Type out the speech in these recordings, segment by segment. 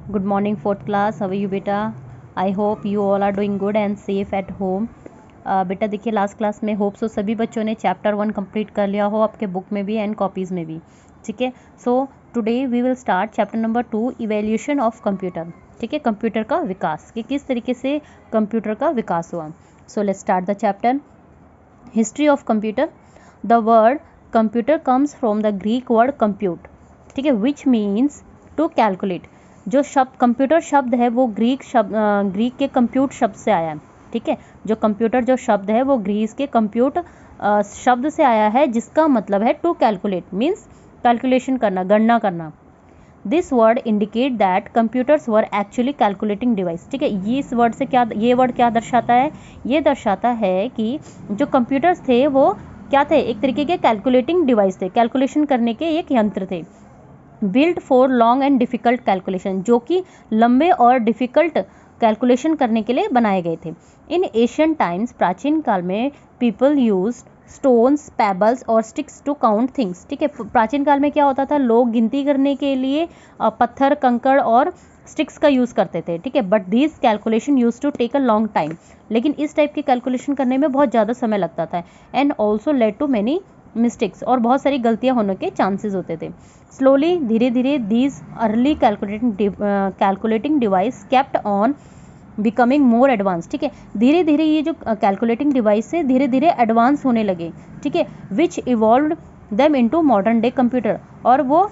Good morning, fourth class. How are you, beta? I hope you all are doing good and safe at home. बेटा देखिए last class में hope so सभी बच्चों ने chapter 1 complete कर लिया हो आपके बुक में भी एंड कॉपीज़ में भी. ठीक है. So today we will start chapter number 2, evolution of computer. ठीक है, कंप्यूटर का विकास, कि किस तरीके से कंप्यूटर का विकास हुआ. So let's start the chapter. History of computer. The word computer comes from the Greek word compute. ठीक है, विच मीन्स टू कैलकुलेट. जो शब्द कंप्यूटर शब्द है वो ग्रीक के कंप्यूट शब्द से आया है. ठीक है, जो कंप्यूटर जो शब्द है वो ग्रीस के कंप्यूट शब्द से आया है, जिसका मतलब है टू कैलकुलेट, मीन्स कैलकुलेशन करना, गणना करना. This word indicate that computers were actually calculating device. ठीक है, ये इस वर्ड से क्या, ये वर्ड क्या दर्शाता है, ये दर्शाता है कि जो कंप्यूटर्स थे वो क्या थे, एक तरीके के कैलकुलेटिंग डिवाइस थे, कैलकुलेशन करने के एक यंत्र थे. Built for long and difficult calculation, जो कि लंबे और डिफ़िकल्ट कैलकुलेशन करने के लिए बनाए गए थे. इन एशियन टाइम्स, प्राचीन काल में, पीपल यूज स्टोन्स, पेबल्स और स्टिक्स टू काउंट थिंग्स. ठीक है, प्राचीन काल में क्या होता था, लोग गिनती करने के लिए पत्थर, कंकड़ और स्टिक्स का यूज़ करते थे. ठीक है, but this calculation use to take a long time. लेकिन इस टाइप की कैलकुलेशन करने में बहुत ज़्यादा समय लगता था. And also led to many mistakes, और बहुत सारी गलतियां होने के चांसेस होते थे. स्लोली, धीरे धीरे, these early calculating device kept on becoming more advance. ठीक है, धीरे धीरे ये जो कैलकुलेटिंग डिवाइस है धीरे धीरे एडवांस होने लगे. ठीक है, which evolve them into modern day computer, और वो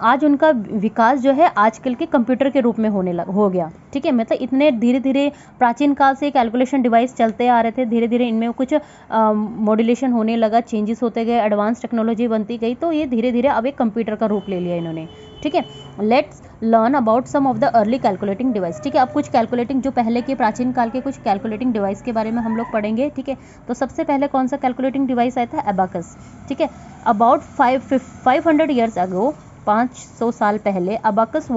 आज उनका विकास जो है आजकल के कंप्यूटर के रूप में हो गया. ठीक है, मतलब इतने धीरे धीरे प्राचीन काल से कैलकुलेशन डिवाइस चलते आ रहे थे, धीरे धीरे इनमें कुछ मॉड्यूलेशन होने लगा, चेंजेस होते गए, एडवांस टेक्नोलॉजी बनती गई, तो ये धीरे धीरे अब एक कंप्यूटर का रूप ले लिया इन्होंने. ठीक है, let's learn about some of the early calculating device. ठीक है, अब कुछ कैलकुलेटिंग जो पहले के प्राचीन काल के कुछ कैलकुलेटिंग डिवाइस के बारे में हम लोग पढ़ेंगे. ठीक है, तो सबसे पहले कौन सा कैलकुलेटिंग डिवाइस आया था, एबाकस. ठीक है, अबाउट 500 ईयर्स अगो, 500 साल पहले, अबाकस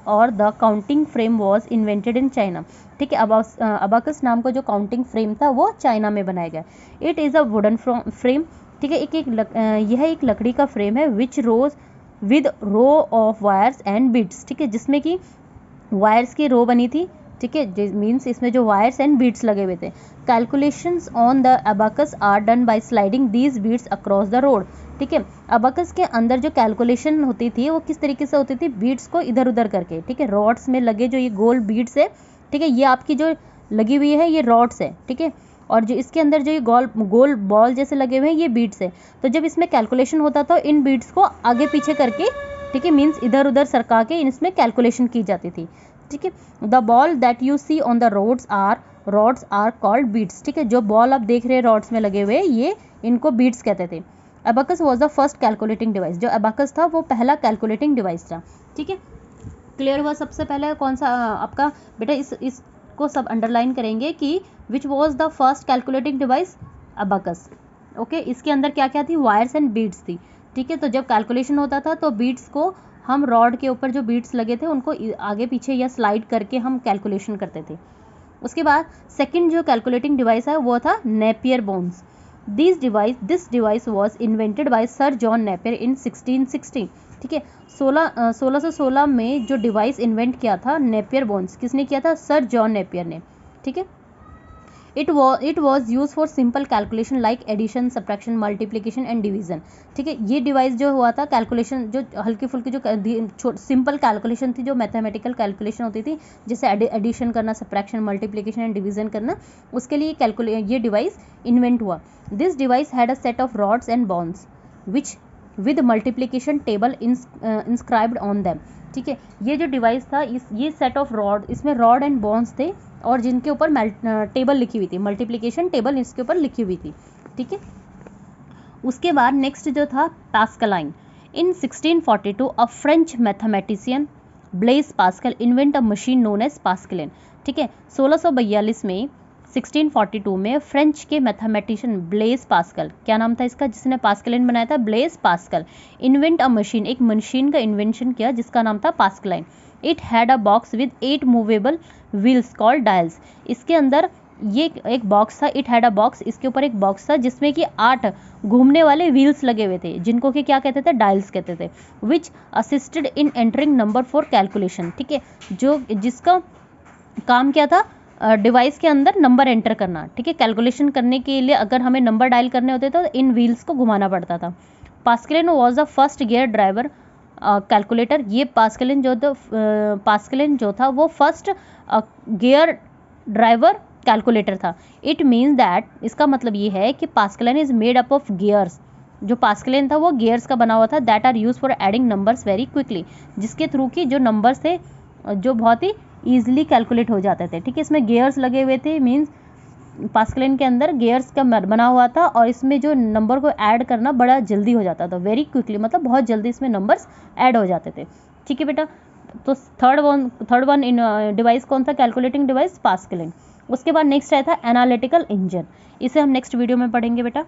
और the counting frame was invented in China. ठीक है, अबाकस नाम का जो काउंटिंग फ्रेम था वो चाइना में बनाया गया. It is a wooden frame. ठीक है, यह एक लकड़ी का फ्रेम है, which rows with row of wires and beads. ठीक है, जिसमें कि वायर्स की रो बनी थी. ठीक है, मीन्स इसमें जो वायर्स एंड बीट्स लगे हुए थे. Calculations on the abacus are done by sliding these beads across the rod. ठीक है, अबाकस के अंदर जो कैलकुलेशन होती थी वो किस तरीके से होती थी, बीट्स को इधर उधर करके. ठीक है, रॉड्स में लगे जो ये गोल बीट्स है. ठीक है, ये आपकी जो लगी हुई है ये रॉड्स है. ठीक है, और जो इसके अंदर जो ये गोल बॉल जैसे लगे हुए हैं ये बीट्स है. तो जब इसमें कैलकुलेशन होता था इन बीट्स को आगे पीछे करके, ठीक है, मीन्स इधर उधर सरका के इसमें कैलकुलेशन की जाती थी. ठीक है, the ball that you see on the rods are called beads. ठीक है, जो बॉल आप देख रहे हैं रॉड्स में लगे हुए ये इनको बीट्स कहते थे. Abacus was the first calculating device. जो अबाकस था वो पहला कैलकुलेटिंग डिवाइस था. ठीक है, क्लियर हुआ. सबसे पहले कौन सा आपका बेटा, इसको सब अंडरलाइन करेंगे कि which was the first calculating device, abacus. Okay, इसके अंदर क्या क्या थी, वायर्स एंड बीट्स थी. ठीक है, तो जब कैलकुलेशन होता था तो बीट्स को हम रॉड के ऊपर जो बीट्स लगे थे उनको आगे पीछे या स्लाइड करके हम कैलकुलेशन करते थे. उसके बाद सेकंड जो कैलकुलेटिंग डिवाइस है वो था Napier bones. This device was invented by sir John Napier in 1660. ठीक है, 1616 में जो डिवाइस इन्वेंट किया था नेपियर बोन्स, किसने किया था, सर जॉन नेपियर ने. ठीक है, it was use for simple calculation like addition, subtraction, multiplication and division. ठीक है, ये डिवाइस जो हुआ था कैलकुलेशन, जो हल्की फुल्की जो सिंपल कैलकुलेशन थी, जो मैथमेटिकल कैलकुलेशन होती थी, जैसे एडिशन करना, सब्ट्रैक्शन, मल्टीप्लिकेशन एंड डिवीजन करना, उसके लिए ये डिवाइस इन्वेंट हुआ. This device had a set of rods and bones which with multiplication table inscribed on them. ठीक है, ये जो डिवाइस था ये सेट ऑफ रॉड, इसमें रॉड एंड बॉन्स थे और जिनके ऊपर टेबल लिखी हुई थी, मल्टीप्लिकेशन टेबल इसके ऊपर लिखी हुई थी. ठीक है, उसके बाद नेक्स्ट जो था Pascaline. In 1642 a French mathematician Blaise Pascal invent a machine known as Pascaline. ठीक है, 1642 में 1642 में फ्रेंच के मैथमेटिशियन ब्लेज पास्कल, क्या नाम था इसका, जिसने पास्कलिन बनाया था, Blaze Pascal, invent a machine, एक मशीन का इन्वेंशन किया जिसका नाम था Pascaline. It had a box with 8 movable wheels called dials. इसके अंदर ये एक बॉक्स था, इट हैड अ बॉक्स, इसके ऊपर एक बॉक्स था जिसमें कि 8 घूमने वाले व्हील्स लगे हुए थे, जिनको कि क्या कहते थे, डायल्स कहते थे, which assisted in entering number for calculation. ठीक है, जो जिसका काम क्या था, डिवाइस के अंदर नंबर एंटर करना। ठीक है, कैलकुलेशन करने के लिए अगर हमें नंबर डायल करने होते तो इन व्हील्स को घुमाना पड़ता था। Pascaline was the first gear driver calculator. ये पास्कलिन जो था वो फर्स्ट गियर ड्राइवर कैलकुलेटर था। इट मीन्स दैट, इसका मतलब ये है कि Pascaline is made up of gears. जो पास्कलिन था वो गियर्स का बना हुआ था, that are use for adding numbers very quickly, जिसके थ्रू की जो नंबर्स थे जो बहुत ही ईजिली कैलकुलेट हो जाते थे। ठीक है, इसमें गियर्स लगे हुए थे, मीन्स पास्कलिन के अंदर गियर्स का बना हुआ था और इसमें जो नंबर को ऐड करना बड़ा जल्दी हो जाता था, वेरी क्विकली, मतलब बहुत जल्दी इसमें नंबर्स ऐड हो जाते थे। ठीक है बेटा, तो थर्ड वन इन डिवाइस कौन सा, कैलकुलेटिंग डिवाइस, पास्कलिन। उसके बाद नेक्स्ट आया था एनालिटिकल इंजन, इसे हम नेक्स्ट वीडियो में पढ़ेंगे बेटा।